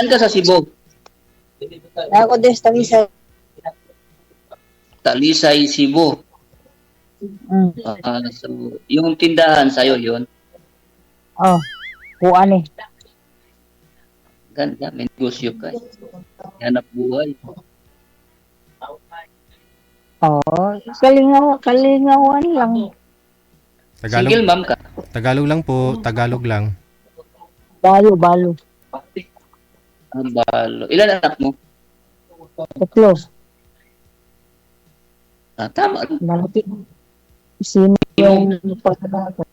Saan ka sa Cebu? Ako din sa Talisay. Talisay, Cebu. Mm. So, yung tindahan sa'yo yun? Oh, kuan eh. Ganda, may negosyo ka. Hanap buhay. Oh, kalingawan lang. Tagalog, Single mom ka? Tagalog lang po, Tagalog lang. Balo. Ang balo. Ilan anak mo? Tatlo. Tama. Malaki. Sino yung pag-anak ko?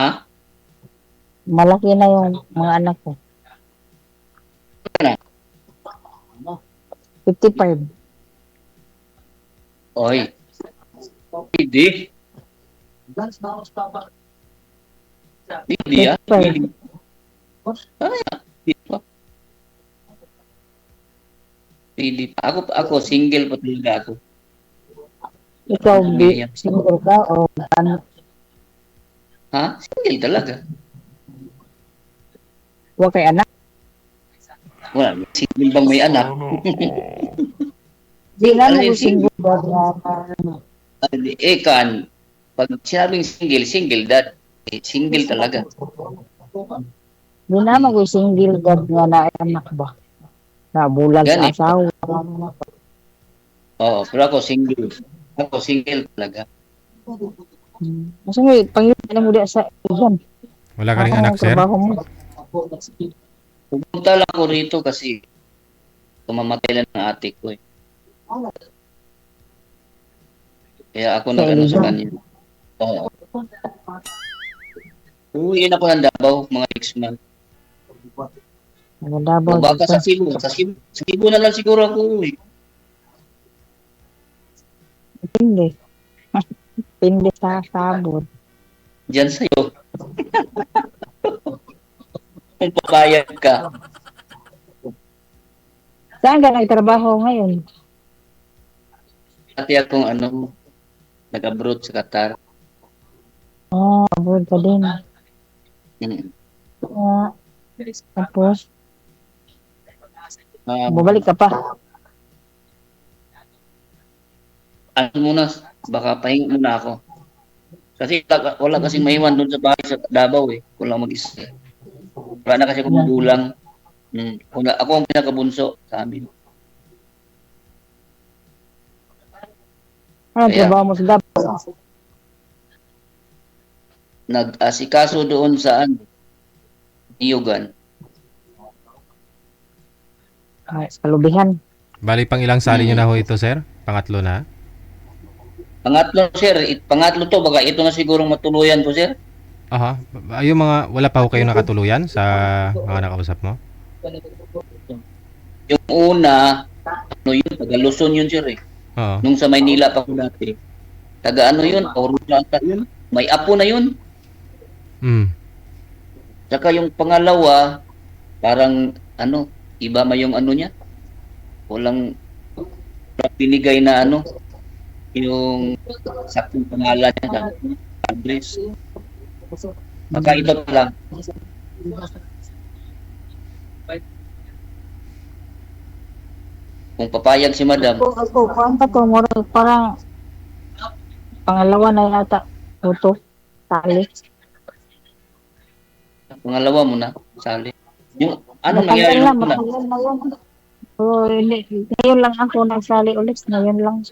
Ha? Malaki na yung mga anak ko. Ano? 55. Oy. Hindi. Hindi ah. 55. Hindi pa. Hindi pa. Ako single pa talaga ako. Ikaw, single ka o ano? Ha? Single talaga. Huwag kay anak? Wala. Single bang may anak? Di na Ano mo yung single ba? Kan, pag sinabing single dad. Single talaga. Di na mo single dad nga na anak ba? Na bulag sa Ganit. asawa. Oo, pero ako single. Ako single talaga. Kasi may pangilan mo di sa iyan. Wala ka ring anak, sir? Trabaho mo. Pumunta lang ako rito kasi kumamatay lang ng ate ko eh. Kaya ako nag-ano sa kanya. Oo. Uuwiin ako ng Davao mga next month. Nagadabaw. Baka sa Cebu. Sa Cebu na lang siguro ako uuwi. Pindi. Pindi sa sabon. Diyan sa'yo. Kung papayag ka. Saan ka nagtrabaho ngayon? Dati akong nag-abroad sa Qatar. Oh, abroad ka din. Mm. Tapos, bumalik ka pa. Ano muna, baka pahinga muna ako. Kasi wala kasing maiwan doon sa bahay sa Davao eh. Kulang mag-isa. Wala na kasi akong magulang. Ako ang pinakabunso sa amin. Ano Kaya, trabaho mo sa Davao? nag-asikaso doon sa Iyugan. Sa Lubihan. Bali pang ilang sali nyo na ho ito, sir? Pangatlo na? Pangatlo, sir. Pangatlo to. Baka ito na sigurong matuluyan ko, sir. Aha. Yung mga, wala pa ho kayo nakatuluyan sa mga nakausap mo? Yung una, taga Luzon yun, sir eh. Oo. Nung sa Maynila pa ko dati. Taga yun? Orusanta yun. May apo na yun. Saka yung pangalawa, parang iba ma yung niya. Walang binigay na yung saktong pangalan niya. Address. Baka ito pa lang. Kung papayag si madam. Parang pangalawa na yata. Puto. Tali. Pangalawa mo na, sali. Yung nangyari nung una? Matagal na yun. Oh, hindi. Ngayon lang ako nagsali ulit. Ngayon lang.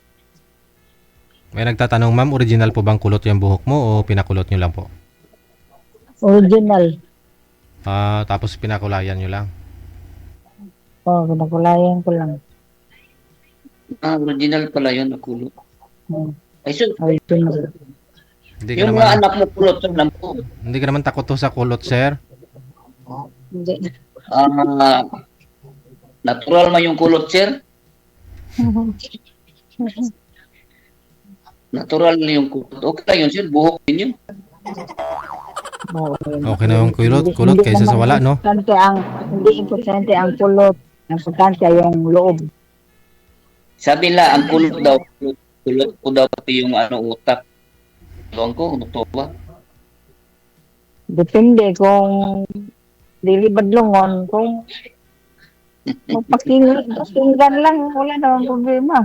May nagtatanong, ma'am, original po bang kulot yung buhok mo o pinakulot nyo lang po? Original. Tapos pinakulayan nyo lang? Oh, pinakulayan ko lang. Original pala yun, nakulot. Ay, so, Original. Hindi ka yung naman, mga anak mo kulot, sir, hindi ka naman takot to sa kulot, sir? Hindi. Natural man yung kulot, sir. Natural na yung kulot. Okay lang yun, sir. Buhok din yun. Okay na yung kulot kaysa sa wala, no? Hindi importante ang kulot. Ang importante yung loob. Sabi nila, ang kulot daw, kulot ko daw pati yung utak. Doon ko, ano to ba? Depende kung dilibad lungon, kung Magpakinggan lang, wala namang problema.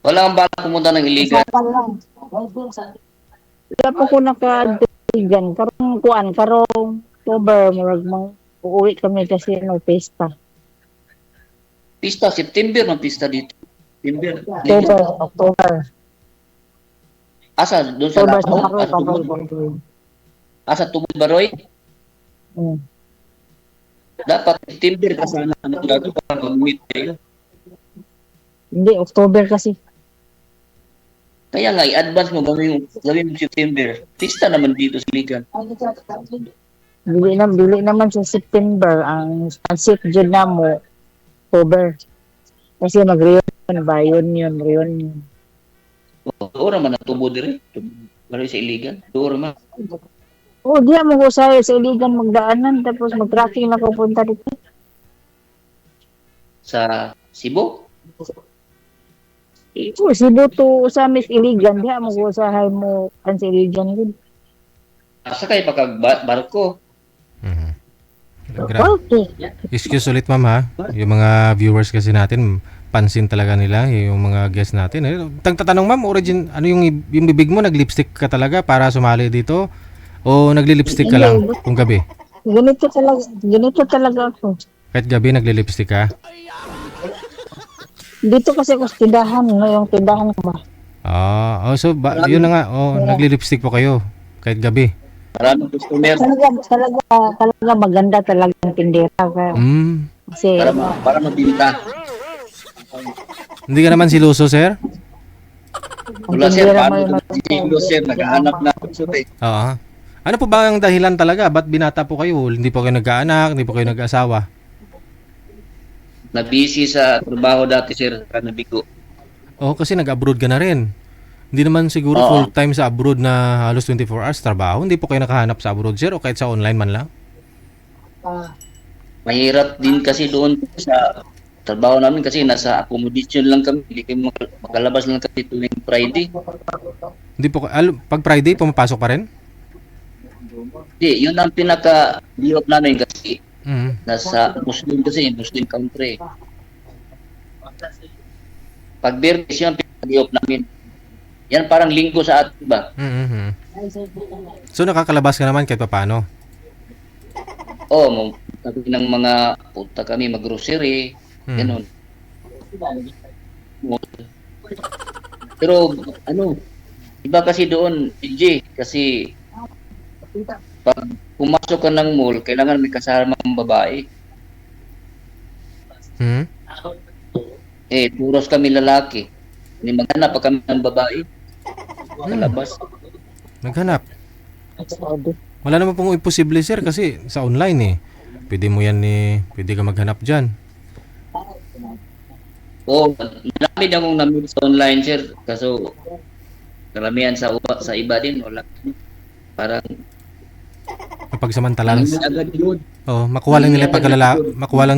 Wala kang balak pumunta ng illegal. Usapan lang. Wala po ko nakadigan. Karong kuan, karong October, murag mang uuwi kami kasi may pesta. Pista, September ng pista dito. September. October, October. Asa? Doon sa October sa Lapo? Baroy, Asa Tubod? Baroy. Asa Tubod Baroy? Mm. Dapat September ka sana maglago para mag-meet kayo. Hindi, October kasi. Kaya nga, i-advance mo, gawin mo September. Pista naman dito sa Ligan. Dili naman sa September. Ang safe dyan na mo, October. Kasi mag-reunion ba? Reunion. Doon naman ang Tubod rin. Baroy sa Iligan. Doon naman. Oh, di mo ko sa iligan magdaanan tapos mag-tracking na pupunta dito. Sa Cebu. Oh, Cebu to sa Miss Iligan, di mo ko sa mo kan sa Iligan din. Asa kayo barko. Mhm. Okay. Excuse ulit ma'am ha. Yung mga viewers kasi natin, pansin talaga nila yung mga guests natin. Tatanong ma'am, ano yung bibig mo, nag-lipstick ka talaga para sumali dito? O nagli-lipstick ka lang kung gabi? Ganito talaga ako. Kahit gabi nagli-lipstick ka? Dito kasi ako sa tindahan, no, yung tindahan ko ba. So yun na nga, nagli-lipstick po kayo kahit gabi. Maraming customer. Talaga maganda talaga ang tindera ka. Kasi Para mabinta. Hindi ka naman siluso, sir? Wala sir, paano ito sir, naghahanap na ako sir. Oo. Ano po ba ang dahilan talaga? Ba't binata po kayo? Hindi po kayo nag-aanak? Hindi po kayo nag-asawa? Na-busy sa trabaho dati sir, nabigo. Kasi nag-abroad ka na rin. Hindi naman siguro Oo. full-time sa abroad na halos 24 hours trabaho. Hindi po kayo nakahanap sa abroad, sir? O kahit sa online man lang? Mahirap din kasi doon sa trabaho namin kasi nasa accommodation lang kami. Hindi kami makalabas lang kami tuwing Friday. Hindi po, pag Friday, pumapasok pa rin? Hindi, yun ang pinaka-diop namin kasi Mhm. nasa Muslim kasi, Muslim country. Pag Bernes, yun ang pinaka-diop namin. Yan parang linggo sa atin ba? Mhm. So nakakalabas ka naman kahit paano? Oo, sabi ng mga punta kami mag-grocery, gano'n. Pero iba kasi doon, DJ, kasi pag pumasok ka ng mall, kailangan may kasamang babae. Mhm. Puros kami lalaki. Hindi maghanap pa kami ng babae. Kalabas. Naghanap. Wala naman pong imposible, sir, kasi sa online Pwede mo yan pwede ka maghanap dyan. Oo, marami na akong namit sa online, sir. Kaso, karamihan sa iba din, wala. Parang, Napagsamantala lang. agad yun. Makuha lang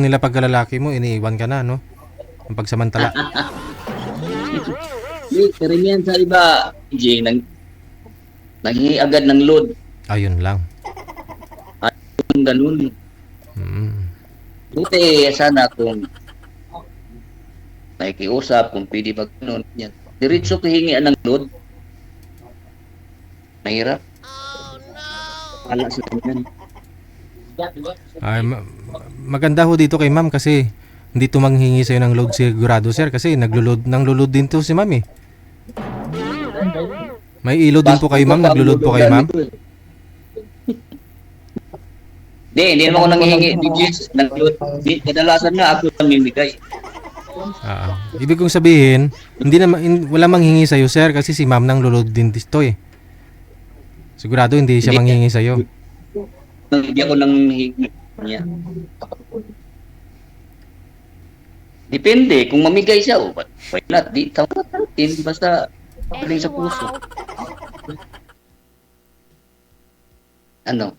nila pagkalalaki mo, iniiwan ka na, no? Ang pagsamantala. Karamihan sa iba, DJ, nanghihi agad ng load. Ayun lang. Yung ganun. Buti sana kung nakikiusap, kung pwede ba ganun. Yan. Diretso kahingian ng load. Mahirap. Wala sa ganyan. Maganda ho dito kay ma'am kasi hindi to manghingi sa'yo ng load sigurado, sir, kasi nanglulod din to si ma'am May ilo din po kayo, ma'am? Naglulod po kayo, ma'am? Hindi naman ako nanghihingi. Ng load. Kadalasan nga ako namimigay. Ibig kong sabihin, wala manghingi sa'yo, sir, kasi si ma'am nang lulod din dito Sigurado hindi siya manghingi sa'yo. Hindi ako nanghihingi niya. Depende. Kung mamigay siya, why not? Di tawag natin. Basta galing sa puso. Ano?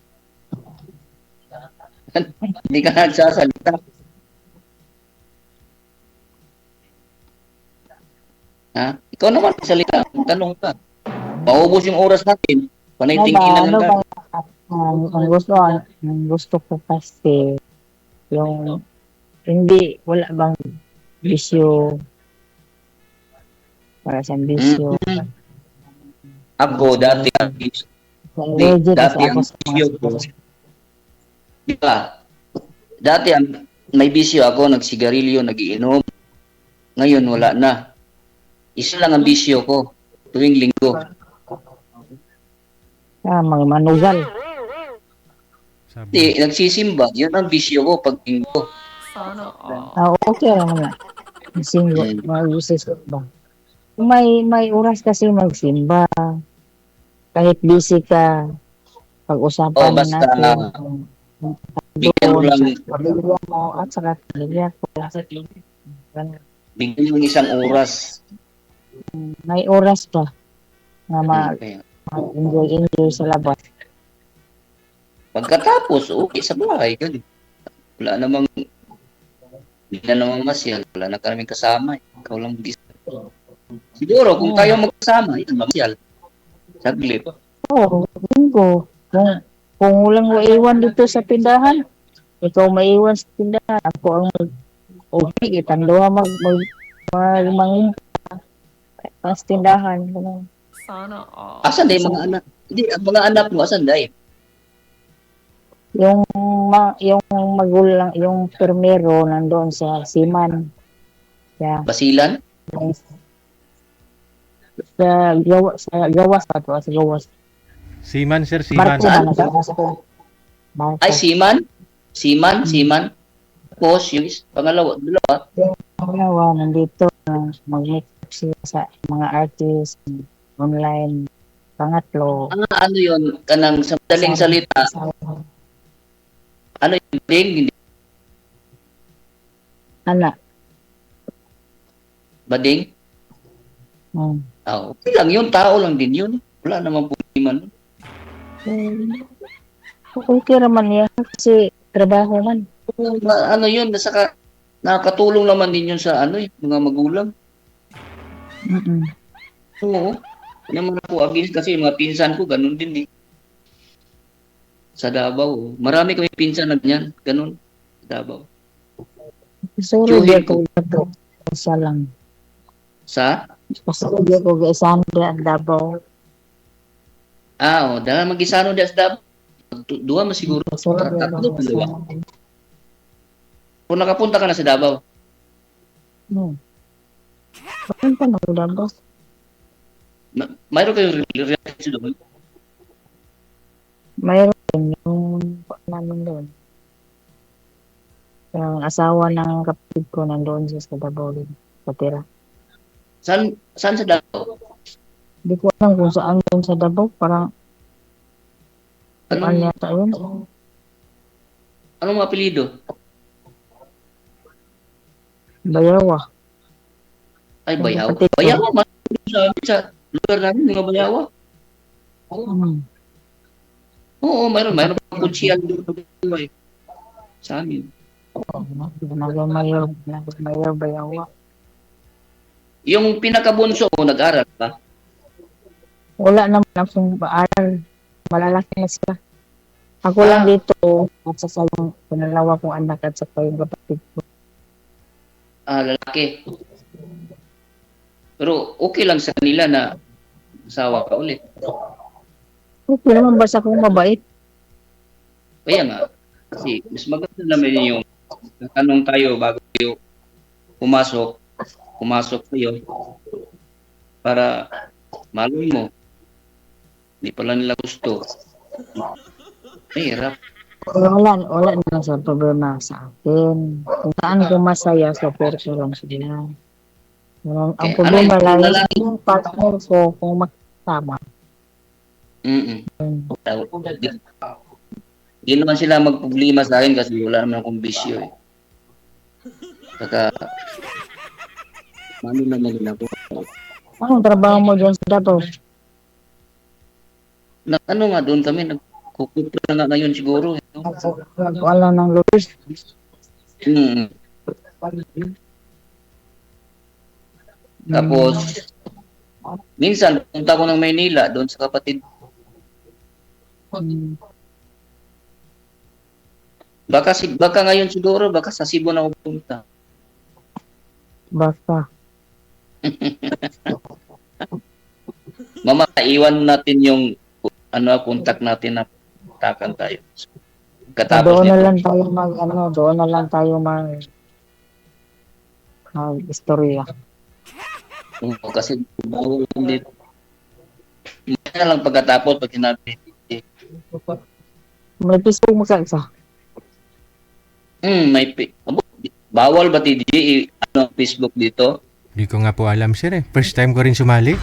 Hindi ka nagsasalita. Ha? Ikaw naman salita. Tanong ka. Maubos yung oras natin. Panay tingin na lang ka. Ang gusto ko kasi Yung hindi, wala bang bisyo para sa bisyo. Mm. Ako, dati, Allergic kasi dati ako ang sa mga bisyo ko, sigarilyo. di ba? Dati ang may bisyo ako, nagsigarilyo, nagiinom. Ngayon, wala na. Isa lang ang bisyo ko, tuwing linggo. Mga manugal. Sabi. Di, nagsisimba, yun ang bisyo ko pag linggo. Okay naman na. Singgo, Mm. mag-usis ba? May oras kasi magsimba. Kahit busy ka, pag-usapan Basta, natin. bigyan mo Doon lang, sa pamilya mo at sa pamilya ko. Ganun. bigyan mo isang oras. May oras pa na Kaya, mag-enjoy sa labas. pagkatapos, uwi sa bahay, ganun. Wala namang, hindi na namang masyal. Wala na kaming kasama. Ikaw lang mag-isa. Siguro, kung tayo magkasama, yun, masyal. Saglit. Oo, linggo. Kung walang maiwan dito sa tindahan, ikaw maiwan sa tindahan. Ako ang okay, itanduha sa tindahan. Ganun. Asan na yung mga anak? Hindi, ang mga anak mo, asan na Yung magulang, yung permero nandoon sa Siman. Yeah. Basilan? Sa gawas pa to, sa gawas. Seaman, sir, seaman. Barko ba na sa Barko. Ay, Siman. Tapos, yung dalawa. Pangalawa, nandito na mag-meet sila sa mga artist online. Pangatlo, Ano yun, kanang sa madaling salita, ano yung ding, hindi anak. bading? Okay lang yun, tao lang din yun. Wala namang problema nun. Okay naman yan kasi trabaho man. Ano yun, nakakatulong naman din yun sa mga magulang. Oo. Ano naman ako against kasi mga pinsan ko, ganun din eh. Sa Davao. Marami kami pinsan na ganyan. Ganun. Sa Davao. Sorry, di ako gato. Isa lang. Sa? Sorry, di ako gaisandra ang Davao. Dahil mag-isano di sa Davao. Dua mas siguro. Sorry, Tatlo, dalawa. Kung nakapunta ka na sa Davao. Bakit pa na Davao? Mayroon kayong relatives doon? Mayroon yung namin doon. Yung asawa ng kapatid ko nandoon siya sa Davao din. Patira. Saan sa Davao? Hindi ko alam kung saan yun sa Davao. Parang Anong yata yun. mga apelyido? Bayawa. Ay, Bayaw. Kapatid ko. Bayaw, mas sa lugar namin, mga Bayawa. Oo, mayroon pang kutsiyal doon sa amin. Mayor Bayawa. Yung pinakabunso mo, nag-aral pa? Wala naman akong paaral. Malalaki na sila. Ako lang dito at sa yung panalawa kong anak at sa yung kapatid ko. Lalaki. Pero okay lang sa kanila na asawa ka ulit. Okay naman basta kung mabait. Kaya nga, kasi mas maganda naman yung tanong tayo bago tayo pumasok kayo para malay mo. Hindi pala nila gusto. Hirap. Wala na sa problema sa akin. Kung saan ko masaya sa perso lang sila. Ang problema lang yung partner ko kung makasama. Hindi naman sila magproblema sa akin kasi wala naman akong bisyo eh. Saka, ano naman din ako. Anong trabaho mo dyan sa Davao? Ano nga doon kami, nagkukupo na nga ngayon siguro. Wala ng lulis. Tapos, minsan, punta ko ng Maynila doon sa kapatid. Baka ngayon siguro, baka sa Cebu na ako pumunta. Basta. Mama, iwan natin yung contact natin na takan tayo. Katapos Doon na nito. lang tayo doon na lang tayo istorya. Kasi bawal dito. Hindi na lang pagkatapos pag sinabi. May Facebook mo sa isa. Bawal ba TJ Facebook dito? Hindi ko nga po alam, sir eh. First time ko rin sumali.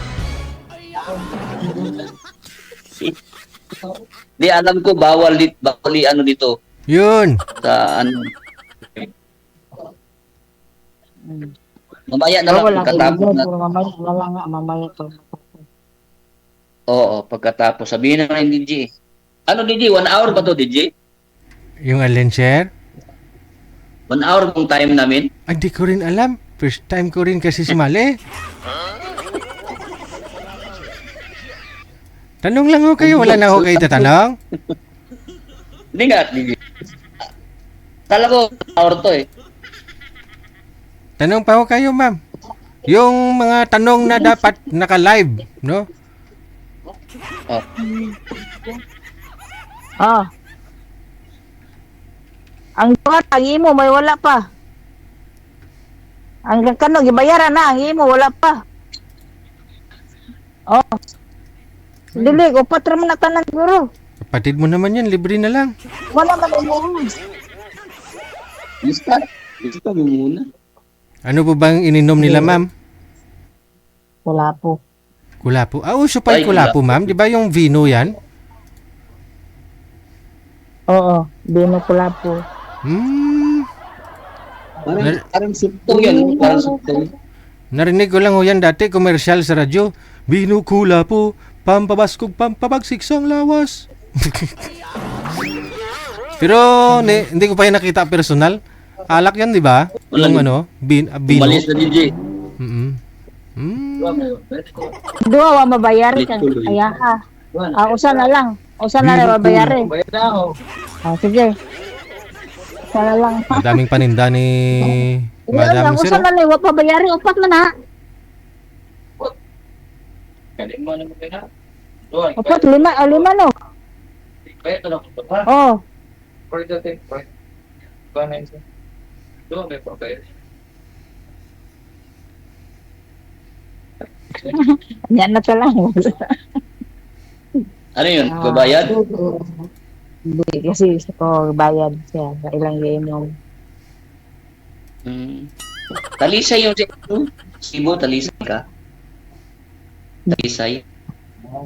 Di alam ko bawal dito Yun. sa mamaya na lang Wala pagkatapos na. mamaya to. Oo, pagkatapos sabihin na ng DJ. Ano DJ? 1 hour ba to DJ? Yung alin, sir? 1 hour bang time namin? Ay, di ko rin alam. First time ko rin kasi sumali. Tanong lang ho kayo. Wala na ho kayo tatanong. Hindi nga DJ. Kala ko 1 hour to eh. Tanong pa ho kayo, ma'am. Yung mga tanong na dapat naka-live, no? Oh. Ah. Ang tuwa, ang imo, may wala pa. Ang kano, gibayaran na, ang imo, wala pa. Oh. Dili, upat raman na tanan siguro. Kapatid mo naman yan. Libre na lang. Wala man mo. Lista mo muna. Ano po bang ininom nila, ma'am? Wala po. Kulapo. Ah, uso pa Ay, yung kulapo, ma'am. Di ba yung vino yan? Oo, bino pula po. Parang suktong yan. Parang suktong. Narinig ko lang ho yan dati, commercial sa radyo. Vino kulapo, pampabaskog, pampabagsik sang lawas. Pero hindi ko pa yung nakita personal. Alak yan, di ba? Wala Yung din. vino. Umalis na DJ. Duwa wa mabayari kan. Kaya ka. Usa na lang. Usa na lang mabayari. Sige. Usa na lang. Madaming paninda ni Madam Usa Sir. na lang wa pabayari upat man ha. Upat lima no. Oh. Yan na lang. Ano yun? Babayad? Hindi, kasi gusto ko bayad siya sa ilang game yung Talisay yung Cebu, Talisay ka? Talisay?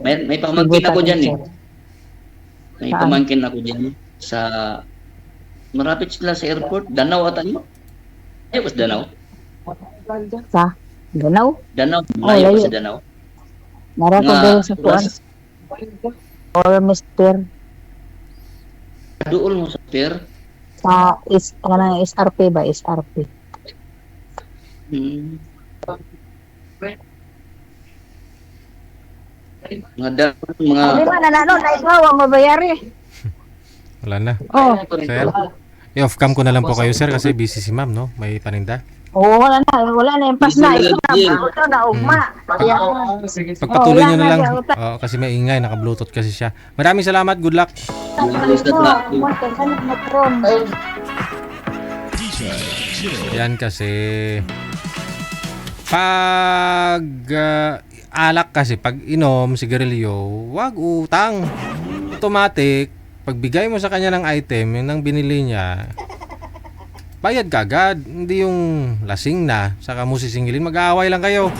May pamangkin ako dyan eh. May Saan? pamangkin ako dyan sa... Marapit sila sa airport. Danau ata yun? Ay, was Danau? sa Ganaw. Danau? Malayo layo. pa sa Danau? Nara ko Nga, doon sa kuan. Or Mr. Dool mo sa pier? Sa SRP ba? SRP. Mga Hindi ba nanano na ikaw ang mabayari? Wala na. Oh. Sir, i-off-cam ko na lang po kayo, sir, kasi busy si ma'am, no? May paninda. Oo, wala na yung pas na. Ito na ugma. Pagpatuloy nyo na lang. wala na. Oo, kasi may ingay, naka-bluetooth kasi siya. Maraming salamat, good luck. Yan kasi pag alak kasi, pag inom, sigarilyo, wag utang. Automatic, pagbigay mo sa kanya ng item, yun ang binili niya, bayad ka agad. Hindi yung lasing na, saka mo sisingilin, mag-aaway lang kayo.